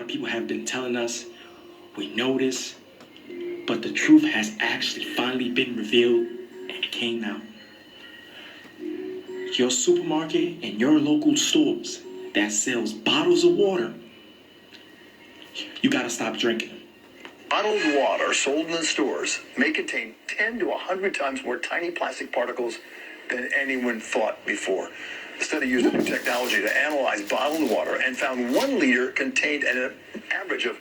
people have been telling us. We know this. But the truth has actually finally been revealed and came out. Your supermarket and your local stores that sells bottles of water, you gotta stop drinking them. Bottled water sold in the stores may contain 10 to 100 times more tiny plastic particles than anyone thought before. The study used a new technology to analyze bottled water and found 1 liter contained an average of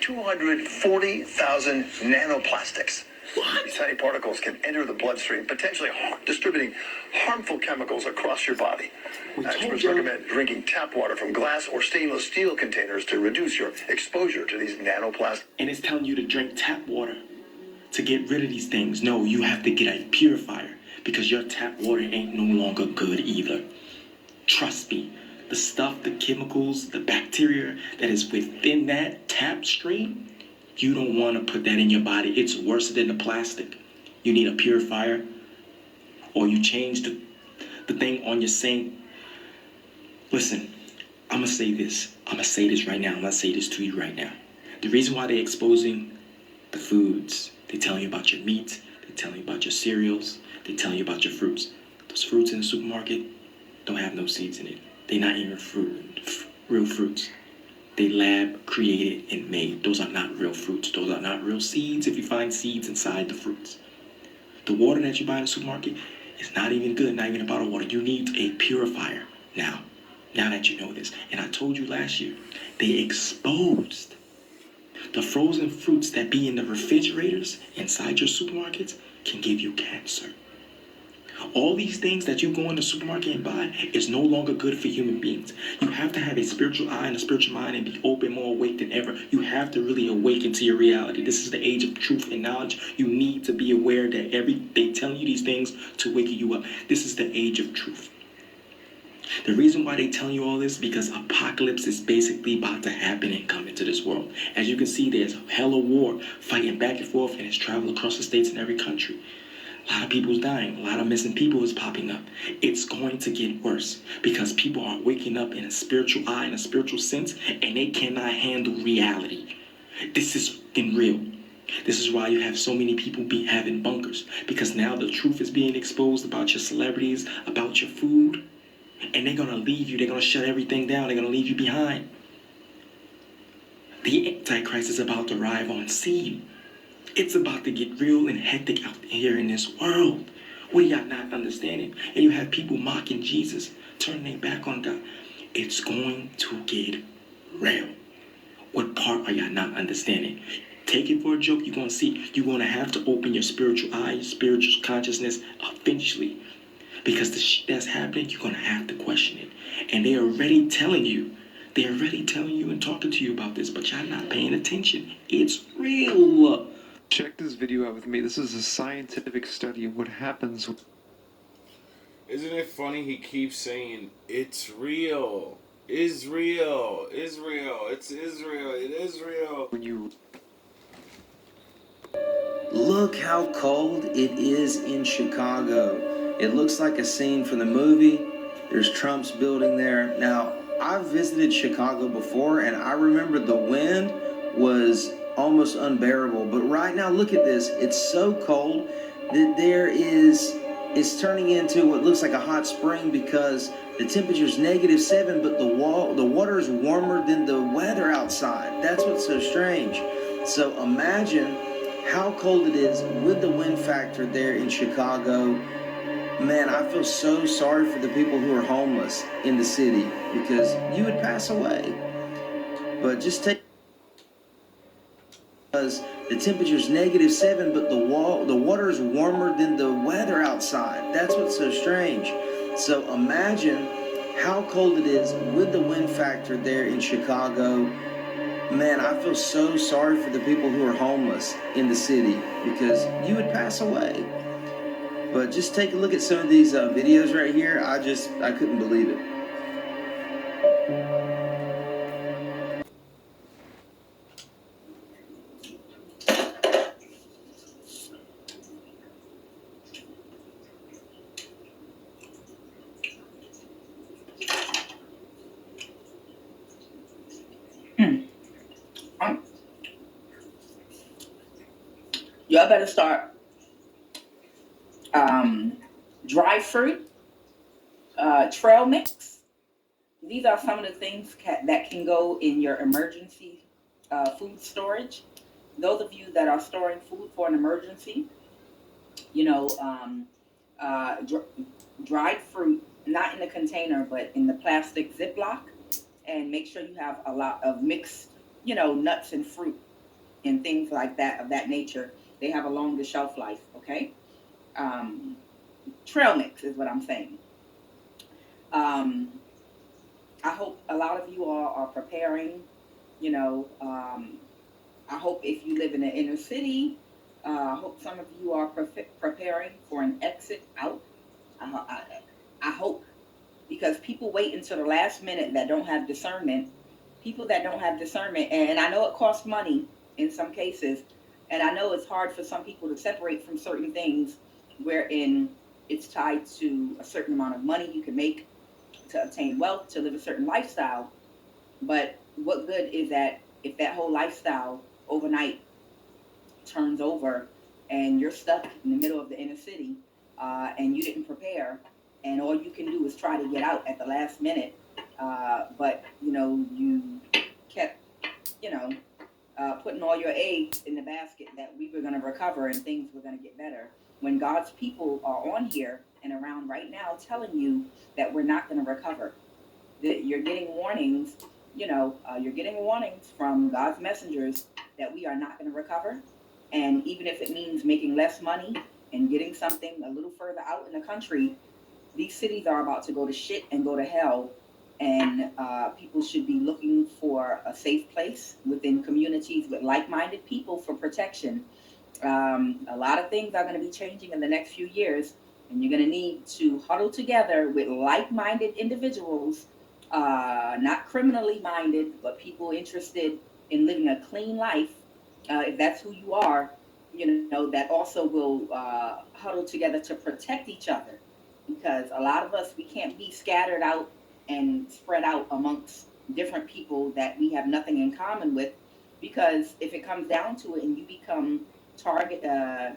240,000 nanoplastics. What? These tiny particles can enter the bloodstream, potentially distributing harmful chemicals across your body. Experts recommend drinking tap water from glass or stainless steel containers to reduce your exposure to these nanoplastics. And it's telling you to drink tap water to get rid of these things. No, you have to get a purifier because your tap water ain't no longer good either. Trust me, the stuff, the chemicals, the bacteria that is within that tap stream, you don't want to put that in your body. It's worse than the plastic. You need a purifier, or you change the thing on your sink. Listen, I'm going to say this. I'm going to say this right now. I'm going to say this to you right now. The reason why they're exposing the foods, they're telling you about your meat, they're telling you about your cereals, they're telling you about your fruits. Those fruits in the supermarket don't have no seeds in it. They're not even real fruits. They lab created and made. Those are not real fruits. Those are not real seeds if you find seeds inside the fruits. The water that you buy in the supermarket is not even good, not even a bottle of water. You need a purifier now that you know this. And I told you last year, they exposed the frozen fruits that be in the refrigerators inside your supermarkets can give you cancer. All these things that you go in the supermarket and buy is no longer good for human beings. You have to have a spiritual eye and a spiritual mind and be open, more awake than ever. You have to really awaken to your reality. This is the age of truth and knowledge. You need to be aware that they telling you these things to wake you up. This is the age of truth. The reason why they telling you all this is because apocalypse is basically about to happen and come into this world. As you can see, there's a hell of war fighting back and forth, and it's traveling across the states in every country. A lot of people's dying. A lot of missing people is popping up. It's going to get worse because people are waking up in a spiritual eye, in a spiritual sense, and they cannot handle reality. This is fucking real. This is why you have so many people having bunkers, because now the truth is being exposed about your celebrities, about your food, and they're going to leave you. They're going to shut everything down. They're going to leave you behind. The Antichrist is about to arrive on scene. It's about to get real and hectic out here in this world. What are y'all not understanding? And you have people mocking Jesus, turning their back on God. It's going to get real. What part are y'all not understanding? Take it for a joke. You're going to see. You're going to have to open your spiritual eye, your spiritual consciousness eventually. Because the shit that's happening, you're going to have to question it. And they're already telling you. They're already telling you and talking to you about this, but y'all not paying attention. It's real. Check this video out with me. This is a scientific study of what happens. Isn't it funny he keeps saying, it's real, Israel, Israel, it's Israel, it is real. When you Look how cold it is in Chicago. It looks like a scene from the movie. There's Trump's building there. Now, I've visited Chicago before, and I remember the wind was almost unbearable. But right now, look at this. It's so cold that it's turning into what looks like a hot spring because the temperature's -7, but the water is warmer than the weather outside. That's what's so strange. So imagine how cold it is with the wind factor there in Chicago. Man, I feel so sorry for the people who are homeless in the city because you would pass away. But just take, because the temperature's -7, but the water is warmer than the weather outside. That's what's so strange. So imagine how cold it is with the wind factor there in Chicago. Man, I feel so sorry for the people who are homeless in the city because you would pass away. But just take a look at some of these videos right here. I couldn't believe it. Y'all better start dry fruit, trail mix. These are some of the things that can go in your emergency food storage. Those of you that are storing food for an emergency, you know, dried fruit, not in the container, but in the plastic Ziploc, and make sure you have a lot of mixed, nuts and fruit and things like that of that nature. They have a longer shelf life. Okay, um, trail mix is what I'm saying. Um, I hope a lot of you all are preparing. You know, I hope if you live in the inner city, I hope some of you are preparing for an exit out. I, I hope, because people wait until the last minute that don't have discernment. People that don't have discernment, and I know it costs money in some cases, and I know it's hard for some people to separate from certain things wherein it's tied to a certain amount of money you can make to obtain wealth, to live a certain lifestyle. But what good is that if that whole lifestyle overnight turns over and you're stuck in the middle of the inner city and you didn't prepare, and all you can do is try to get out at the last minute, but you kept putting all your eggs in the basket that we were going to recover and things were going to get better, when God's people are on here and around right now telling you that we're not going to recover. That you're getting warnings, you're getting warnings from God's messengers that we are not going to recover. And even if it means making less money and getting something a little further out in the country, these cities are about to go to shit and go to hell. And people should be looking for a safe place within communities with like-minded people for protection. A lot of things are going to be changing in the next few years, and you're going to need to huddle together with like-minded individuals, not criminally minded, but people interested in living a clean life. If that's who you are, that also will huddle together to protect each other. Because a lot of us, we can't be scattered out and spread out amongst different people that we have nothing in common with. Because if it comes down to it and you become the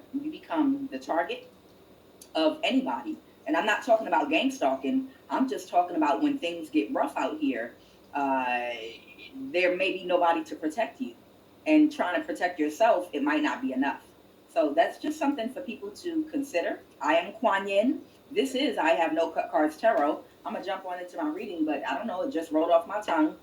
target of anybody. And I'm not talking about gang stalking. I'm just talking about when things get rough out here, there may be nobody to protect you. And trying to protect yourself, it might not be enough. So that's just something for people to consider. I am Kuan Yin. This is I Have No Cut Cards Tarot. I'm going to jump on into my reading, but I don't know, it just rolled off my tongue.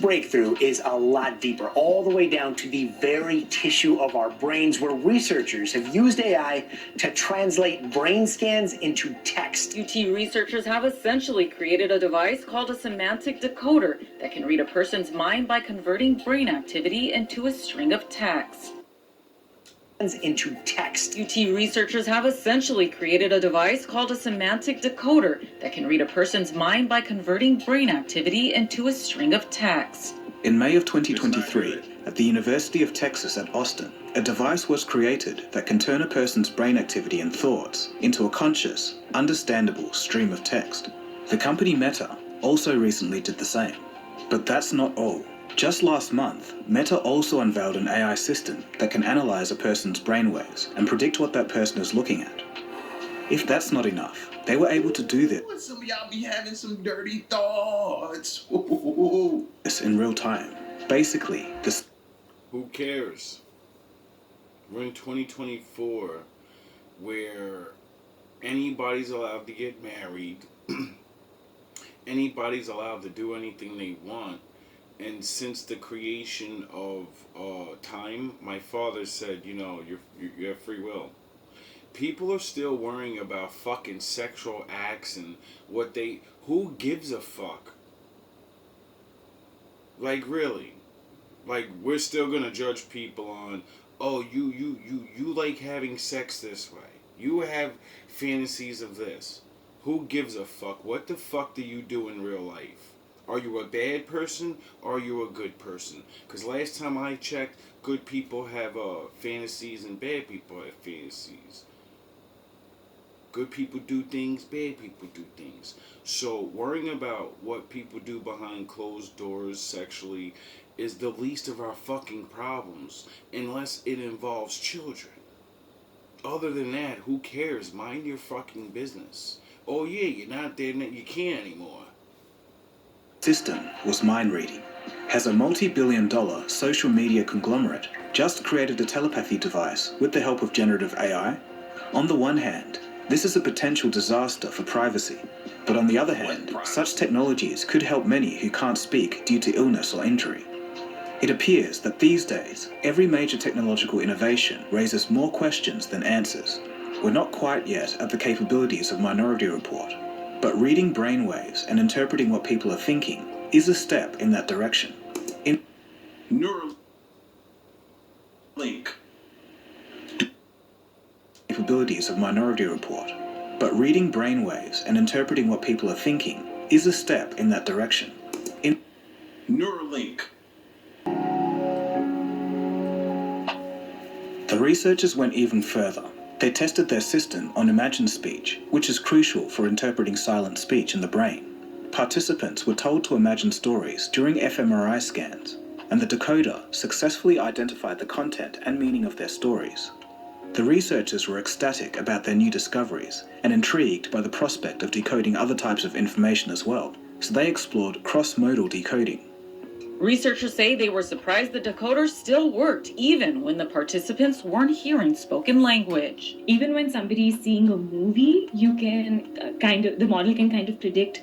Breakthrough is a lot deeper, all the way down to the very tissue of our brains, where researchers have used AI to translate brain scans into text. UT researchers have essentially created a device called a semantic decoder that can read a person's mind by converting brain activity into a string of text. Into text. UT researchers have essentially created a device called a semantic decoder that can read a person's mind by converting brain activity into a string of text. In May of 2023, at the University of Texas at Austin, a device was created that can turn a person's brain activity and thoughts into a conscious, understandable stream of text. The company Meta also recently did the same. But that's not all. Just last month, Meta also unveiled an AI system that can analyze a person's brainwaves and predict what that person is looking at. If that's not enough, they were able to do this. Some of y'all be having some dirty thoughts. This in real time. Basically, this. Who cares? We're in 2024, where anybody's allowed to get married, anybody's allowed to do anything they want. And since the creation of time, my father said, you have free will. People are still worrying about fucking sexual acts and who gives a fuck? Like, really? Like, we're still gonna judge people on, oh, you like having sex this way. You have fantasies of this. Who gives a fuck? What the fuck do you do in real life? Are you a bad person or are you a good person? Because last time I checked, good people have fantasies and bad people have fantasies. Good people do things, bad people do things. So worrying about what people do behind closed doors sexually is the least of our fucking problems unless it involves children. Other than that, who cares? Mind your fucking business. Oh yeah, you're not there, you can't anymore. System was mind reading. Has a multi-billion-dollar social media conglomerate just created a telepathy device with the help of generative AI? On the one hand, this is a potential disaster for privacy, but on the other hand, such technologies could help many who can't speak due to illness or injury. It appears that these days, every major technological innovation raises more questions than answers. We're not quite yet at the capabilities of Minority Report, but reading brainwaves and interpreting what people are thinking is a step in that direction. Neuralink. Capabilities of Minority Report, but reading brainwaves and interpreting what people are thinking is a step in that direction. Neuralink. The researchers went even further. They tested their system on imagined speech, which is crucial for interpreting silent speech in the brain. Participants were told to imagine stories during fMRI scans, and the decoder successfully identified the content and meaning of their stories. The researchers were ecstatic about their new discoveries and intrigued by the prospect of decoding other types of information as well, so they explored cross-modal decoding. Researchers say they were surprised the decoder still worked, even when the participants weren't hearing spoken language. Even when somebody is seeing a movie, you can the model can kind of predict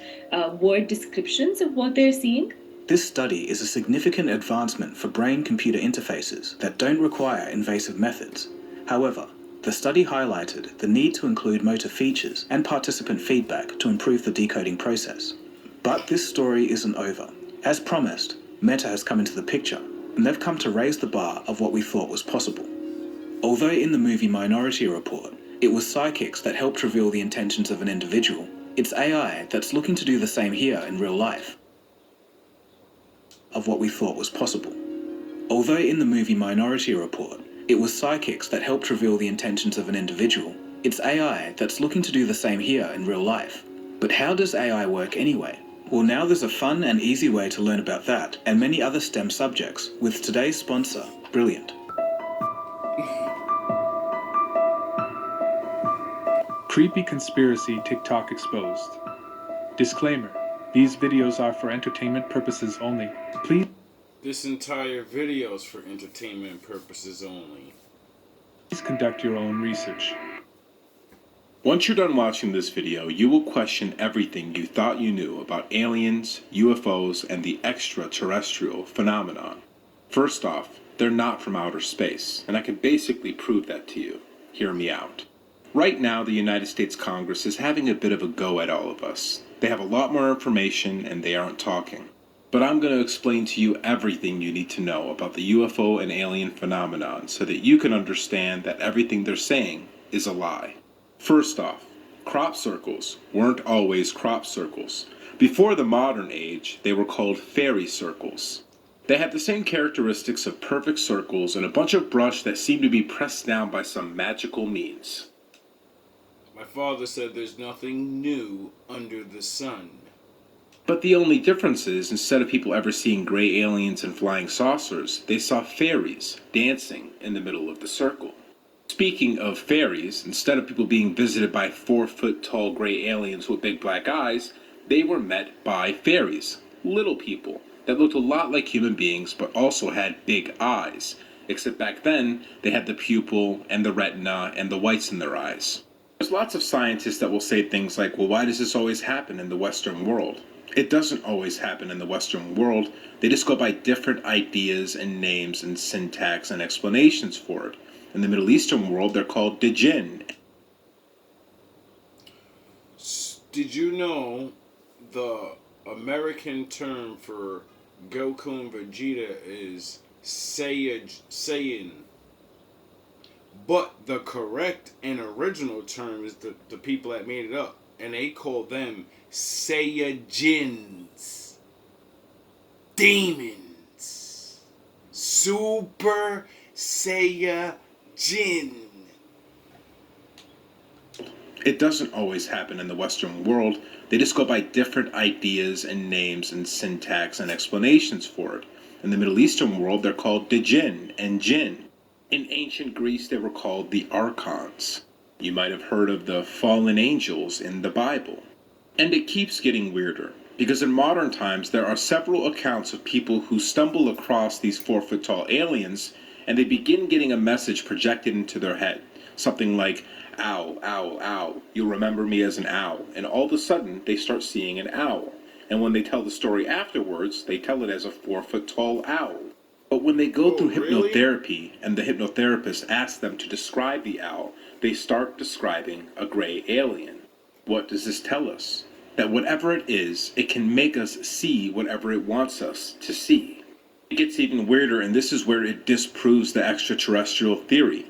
word descriptions of what they're seeing. This study is a significant advancement for brain-computer interfaces that don't require invasive methods. However, the study highlighted the need to include motor features and participant feedback to improve the decoding process. But this story isn't over. As promised, Meta has come into the picture, and they've come to raise the bar of what we thought was possible. Although in the movie Minority Report, it was psychics that helped reveal the intentions of an individual, it's AI that's looking to do the same here in real life. Of what we thought was possible. Although in the movie Minority Report, it was psychics that helped reveal the intentions of an individual, it's AI that's looking to do the same here in real life. But how does AI work anyway? Well, now there's a fun and easy way to learn about that and many other STEM subjects with today's sponsor, Brilliant. Creepy Conspiracy TikTok Exposed. Disclaimer: these videos are for entertainment purposes only. Please. This entire video is for entertainment purposes only. Please conduct your own research. Once you're done watching this video, you will question everything you thought you knew about aliens, UFOs, and the extraterrestrial phenomenon. First off, they're not from outer space, and I can basically prove that to you. Hear me out. Right now, the United States Congress is having a bit of a go at all of us. They have a lot more information, and they aren't talking. But I'm going to explain to you everything you need to know about the UFO and alien phenomenon so that you can understand that everything they're saying is a lie. First off, crop circles weren't always crop circles. Before the modern age, they were called fairy circles. They had the same characteristics of perfect circles and a bunch of brush that seemed to be pressed down by some magical means. My father said there's nothing new under the sun. But the only difference is, instead of people ever seeing gray aliens and flying saucers, they saw fairies dancing in the middle of the circle. Speaking of fairies, instead of people being visited by 4-foot-tall gray aliens with big black eyes, they were met by fairies, little people, that looked a lot like human beings but also had big eyes, except back then they had the pupil and the retina and the whites in their eyes. There's lots of scientists that will say things like, well, why does this always happen in the Western world? It doesn't always happen in the Western world. They just go by different ideas and names and syntax and explanations for it. In the Middle Eastern world, they're called the jinn. Did you know the American term for Goku and Vegeta is Saiyan? But the correct and original term is the people that made it up, and they call them Saiyajins. Demons. Super Saiyajin. It doesn't always happen in the Western world. They just go by different ideas and names and syntax and explanations for it. In the Middle Eastern world, they're called the jinn and jinn. In ancient Greece, they were called the archons. You might have heard of the fallen angels in the Bible. And it keeps getting weirder, because in modern times there are several accounts of people who stumble across these 4-foot-tall aliens, and they begin getting a message projected into their head. Something like, owl, owl, owl, you'll remember me as an owl. And all of a sudden, they start seeing an owl. And when they tell the story afterwards, they tell it as a 4-foot-tall owl. But when they go through hypnotherapy, and the hypnotherapist asks them to describe the owl, they start describing a gray alien. What does this tell us? That whatever it is, it can make us see whatever it wants us to see. It gets even weirder, and this is where it disproves the extraterrestrial theory.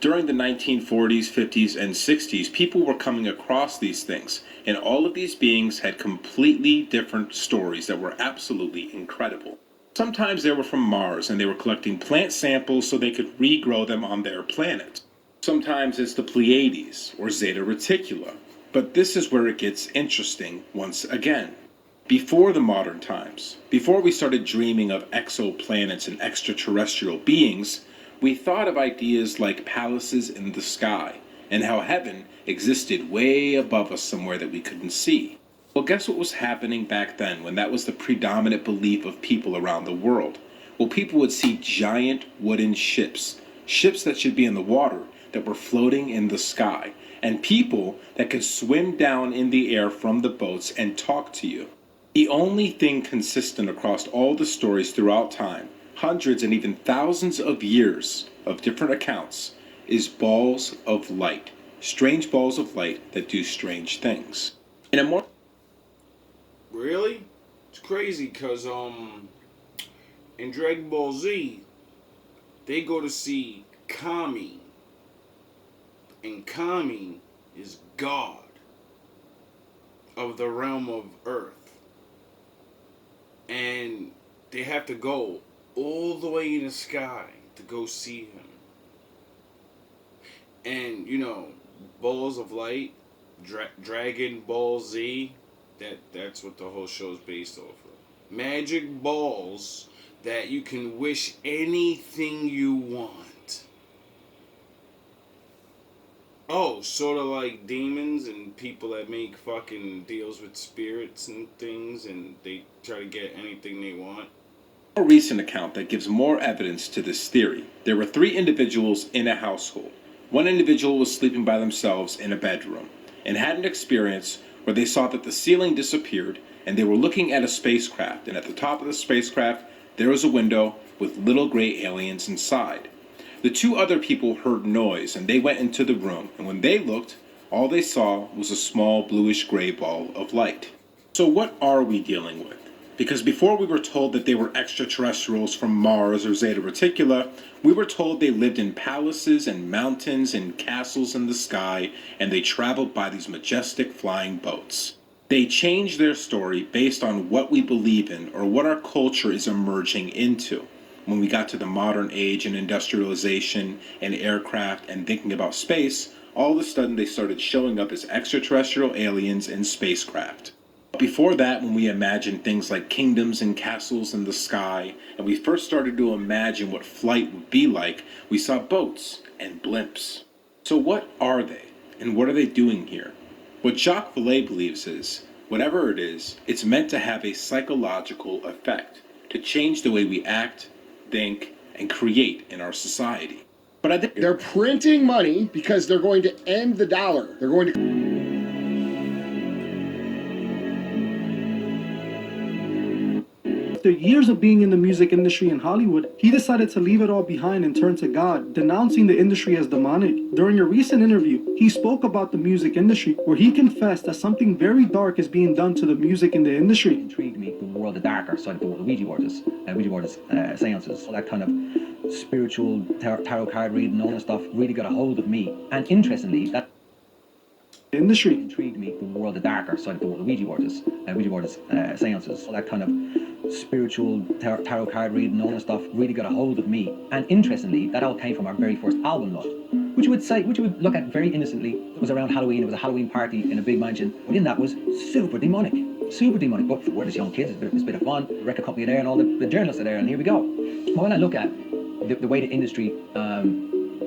During the 1940s, 50s, and 60s, people were coming across these things, and all of these beings had completely different stories that were absolutely incredible. Sometimes they were from Mars, and they were collecting plant samples so they could regrow them on their planet. Sometimes it's the Pleiades, or Zeta Reticula. But this is where it gets interesting once again. Before the modern times, before we started dreaming of exoplanets and extraterrestrial beings, we thought of ideas like palaces in the sky, and how heaven existed way above us somewhere that we couldn't see. Well, guess what was happening back then when that was the predominant belief of people around the world? Well, people would see giant wooden ships, ships that should be in the water, that were floating in the sky, and people that could swim down in the air from the boats and talk to you. The only thing consistent across all the stories throughout time, hundreds and even thousands of years of different accounts, is balls of light. Strange balls of light that do strange things. In a more... Really? It's crazy because, in Dragon Ball Z, they go to see Kami. And Kami is God of the realm of Earth. And they have to go all the way in the sky to go see him. And, you know, Balls of Light, Dragon Ball Z, that's what the whole show is based off of. Magic balls that you can wish anything you want. Oh, sort of like demons and people that make fucking deals with spirits and things, and they try to get anything they want. A recent account that gives more evidence to this theory. There were 3 individuals in a household. One individual was sleeping by themselves in a bedroom and had an experience where they saw that the ceiling disappeared and they were looking at a spacecraft, and at the top of the spacecraft there was a window with little gray aliens inside. The 2 other people heard noise and they went into the room, and when they looked, all they saw was a small bluish gray ball of light. So what are we dealing with? Because before we were told that they were extraterrestrials from Mars or Zeta Reticula, we were told they lived in palaces and mountains and castles in the sky, and they traveled by these majestic flying boats. They changed their story based on what we believe in or what our culture is emerging into. When we got to the modern age and industrialization and aircraft and thinking about space, all of a sudden they started showing up as extraterrestrial aliens in spacecraft. Before that, when we imagined things like kingdoms and castles in the sky, and we first started to imagine what flight would be like, we saw boats and blimps. So what are they, and what are they doing here? What Jacques Vallée believes is, whatever it is, it's meant to have a psychological effect, to change the way we act, think, and create in our society. But I think they're printing money because they're going to end the dollar. They're going to... After years of being in the music industry in Hollywood, he decided to leave it all behind and turn to God, denouncing the industry as demonic. During a recent interview, he spoke about the music industry, where he confessed that something very dark is being done to the music in the industry. It intrigued me, the world, the darker side of the world, the Ouija boards, seances, all that kind of spiritual tarot card reading, all that stuff really got a hold of me. And interestingly, that industry intrigued me, the world, the darker side of the world, the Ouija boards, seances, all that kind of spiritual tarot card reading, all that stuff really got a hold of me. And interestingly, that all came from our very first album lot, which you would look at very innocently. It was around Halloween. It was a Halloween party in a big mansion, but in that was super demonic. super demonic, but we're just young kids, it's a bit of fun, the record company are there and all the journalists are there, and here we go. But when I look at the way the industry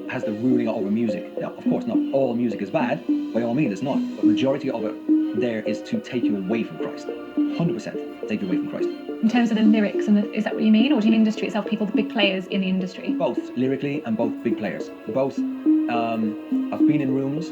has the ruling over music, now, of course, not all music is bad, by all means it's not, but majority of it there is to take you away from Christ. 100% take you away from Christ. In terms of the lyrics, is that what you mean? Or do you mean industry itself, people, the big players in the industry? Both, lyrically and both big players. Both, I've been in rooms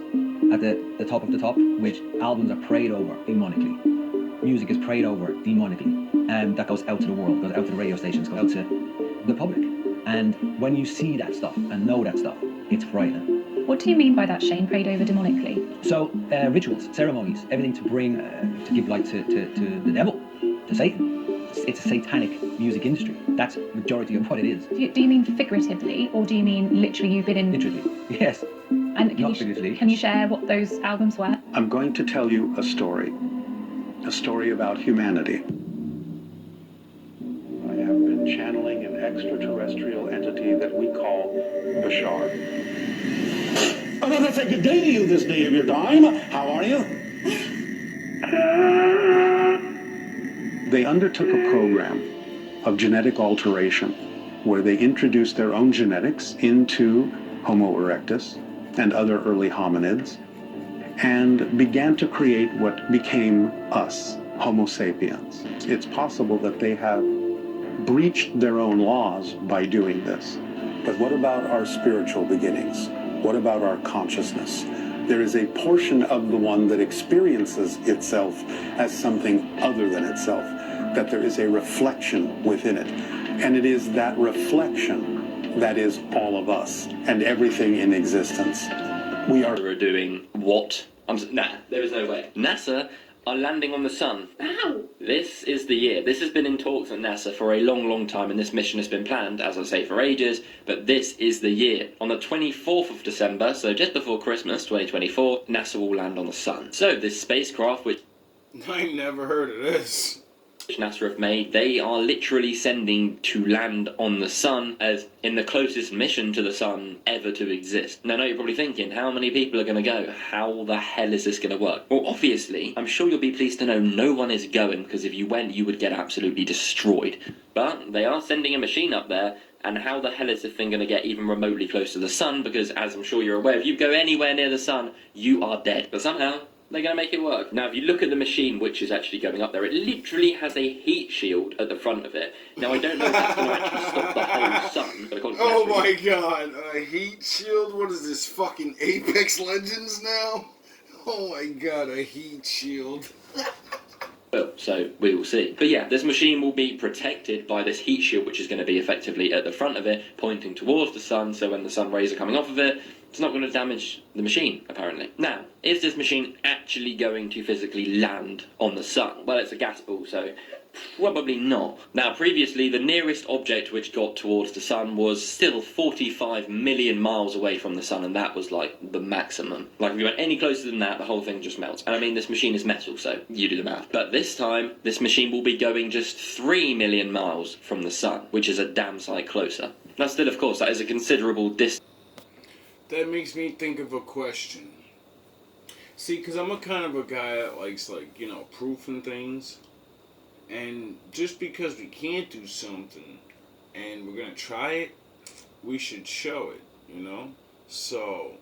at the top of the top, which albums are prayed over demonically. Music is prayed over demonically. And that goes out to the world, goes out to the radio stations, goes out to the public. And when you see that stuff and know that stuff, it's frightening. What do you mean by that, Shane, prayed over demonically? So, rituals, ceremonies, everything to bring, to give light to the devil, to Satan. It's a satanic music industry. That's the majority of what it is. Do you mean figuratively, or do you mean literally you've been in... Literally, yes. And can you share what those albums were? I'm going to tell you a story about humanity. I have been channeling an extraterrestrial entity that we call Bashar. I want to say good day to you this day of your time. How are you? They undertook a program of genetic alteration where they introduced their own genetics into Homo erectus and other early hominids and began to create what became us, Homo sapiens. It's possible that they have breached their own laws by doing this. But what about our spiritual beginnings? What about our consciousness? There is a portion of the one that experiences itself as something other than itself, that there is a reflection within it. And it is that reflection that is all of us and everything in existence. We are doing what? Nah, there is no way. NASA are landing on the sun. Ow! This is the year. This has been in talks at NASA for a long, long time, and this mission has been planned, as I say, for ages, but this is the year. On the 24th of December, so just before Christmas, 2024, NASA will land on the sun. So, this spacecraft, which... I never heard of this. Which NASA have made, they are literally sending to land on the sun as in the closest mission to the sun ever to exist. Now, I know you're probably thinking, how many people are going to go? How the hell is this going to work? Well, obviously, I'm sure you'll be pleased to know no one is going, because if you went, you would get absolutely destroyed. But they are sending a machine up there, and how the hell is this thing going to get even remotely close to the sun? Because, as I'm sure you're aware, if you go anywhere near the sun, you are dead. But somehow, they're going to make it work. Now, if you look at the machine which is actually going up there, it literally has a heat shield at the front of it. Now, I don't know if that's going to actually stop the whole sun. But oh my god, a heat shield? What is this, fucking Apex Legends now? Oh my god, a heat shield. Well, so we will see. But yeah, this machine will be protected by this heat shield, which is going to be effectively at the front of it, pointing towards the sun, so when the sun rays are coming off of it, it's not going to damage the machine, apparently. Now, is this machine actually going to physically land on the sun? Well, it's a gas ball, so probably not. Now, previously, the nearest object which got towards the sun was still 45 million miles away from the sun, and that was, like, the maximum. Like, if you went any closer than that, the whole thing just melts. And I mean, this machine is metal, so you do the math. But this time, this machine will be going just 3 million miles from the sun, which is a damn sight closer. Now, still, of course, that is a considerable distance. That makes me think of a question. See, because I'm a kind of a guy that likes, like, you know, proofing things. And just because we can't do something and we're going to try it, we should show it, you know? So,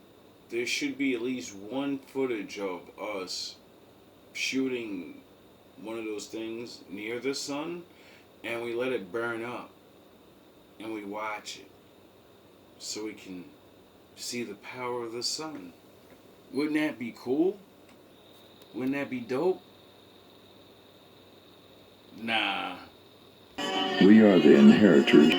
there should be at least one footage of us shooting one of those things near the sun, and we let it burn up, and we watch it, so we can see the power of the sun. Wouldn't that be cool? Wouldn't that be dope? Nah. We are the inheritors.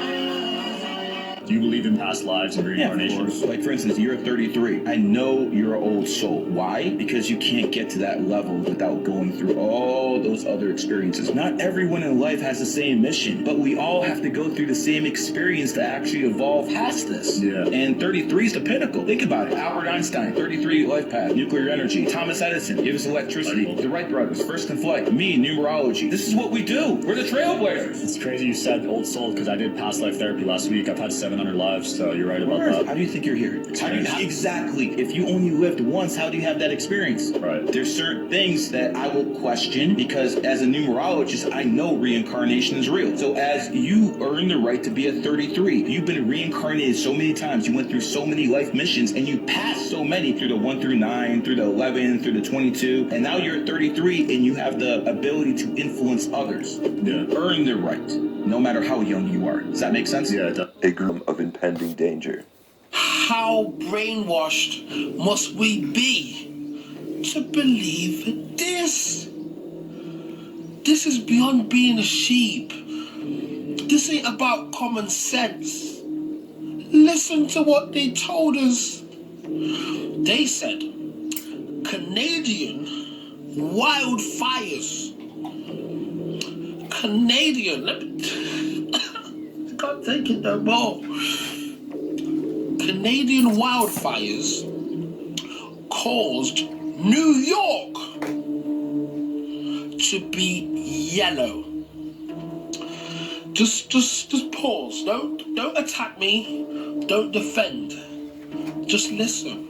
Do you believe in past lives and reincarnation? Yeah, like, for instance, you're 33. I know you're an old soul. Why? Because you can't get to that level without going through all those other experiences. Not everyone in life has the same mission, but we all have to go through the same experience to actually evolve past this. Yeah. And 33 is the pinnacle. Think about it. Albert Einstein, 33 life path, nuclear energy. Thomas Edison, give us electricity. The Wright brothers, first in flight. Me, numerology. This is what we do. We're the trailblazers. It's crazy you said old soul, because I did past life therapy last week. I've had 7 700 lives, so you're right about that. How do you think you're here? Exactly. If you only lived once, how do you have that experience? Right. There's certain things that I will question because as a numerologist, I know reincarnation is real. So as you earn the right to be a 33, you've been reincarnated so many times, you went through so many life missions, and you passed so many through the 1 through 9, through the 11, through the 22, and now you're at 33 and you have the ability to influence others. Yeah. Earn the right, no matter how young you are. Does that make sense? Yeah, it does. A group of impending danger. How brainwashed must we be to believe in this? This is beyond being a sheep. This ain't about common sense. Listen to what they told us. They said Canadian wildfires. Canadian, let me can't take it no more. Canadian wildfires caused New York to be yellow. Just pause. Don't attack me. Don't defend. Just listen.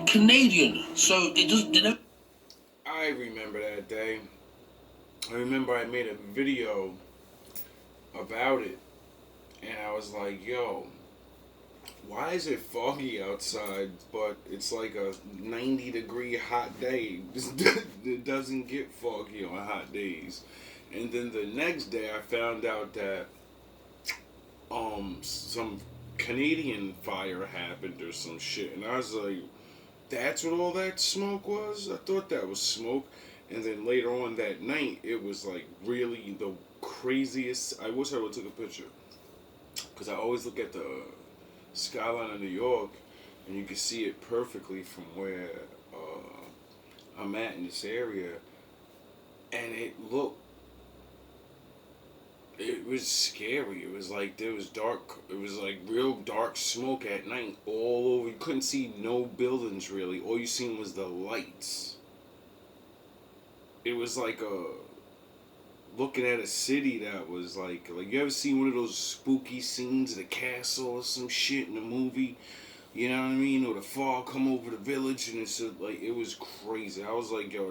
Canadian. So it just didn't. I remember that day. I remember I made a video about it, and I was like, yo, why is it foggy outside, but it's like a 90-degree hot day? It doesn't get foggy on hot days. And then the next day I found out that some Canadian fire happened or some shit, and I was like, that's what all that smoke was? I thought that was smoke. And then later on that night, it was like really the craziest. I wish I would have took a picture, because I always look at the skyline of New York, and you can see it perfectly from where I'm at in this area, and it was scary. It was like there was dark. It was like real dark smoke at night all over. You couldn't see no buildings really. All you seen was the lights. It was like looking at a city that was like you ever seen one of those spooky scenes of the castle or some shit in a movie, you know what I mean? Or the fog come over the village, and it's like, it was crazy. I was like, yo,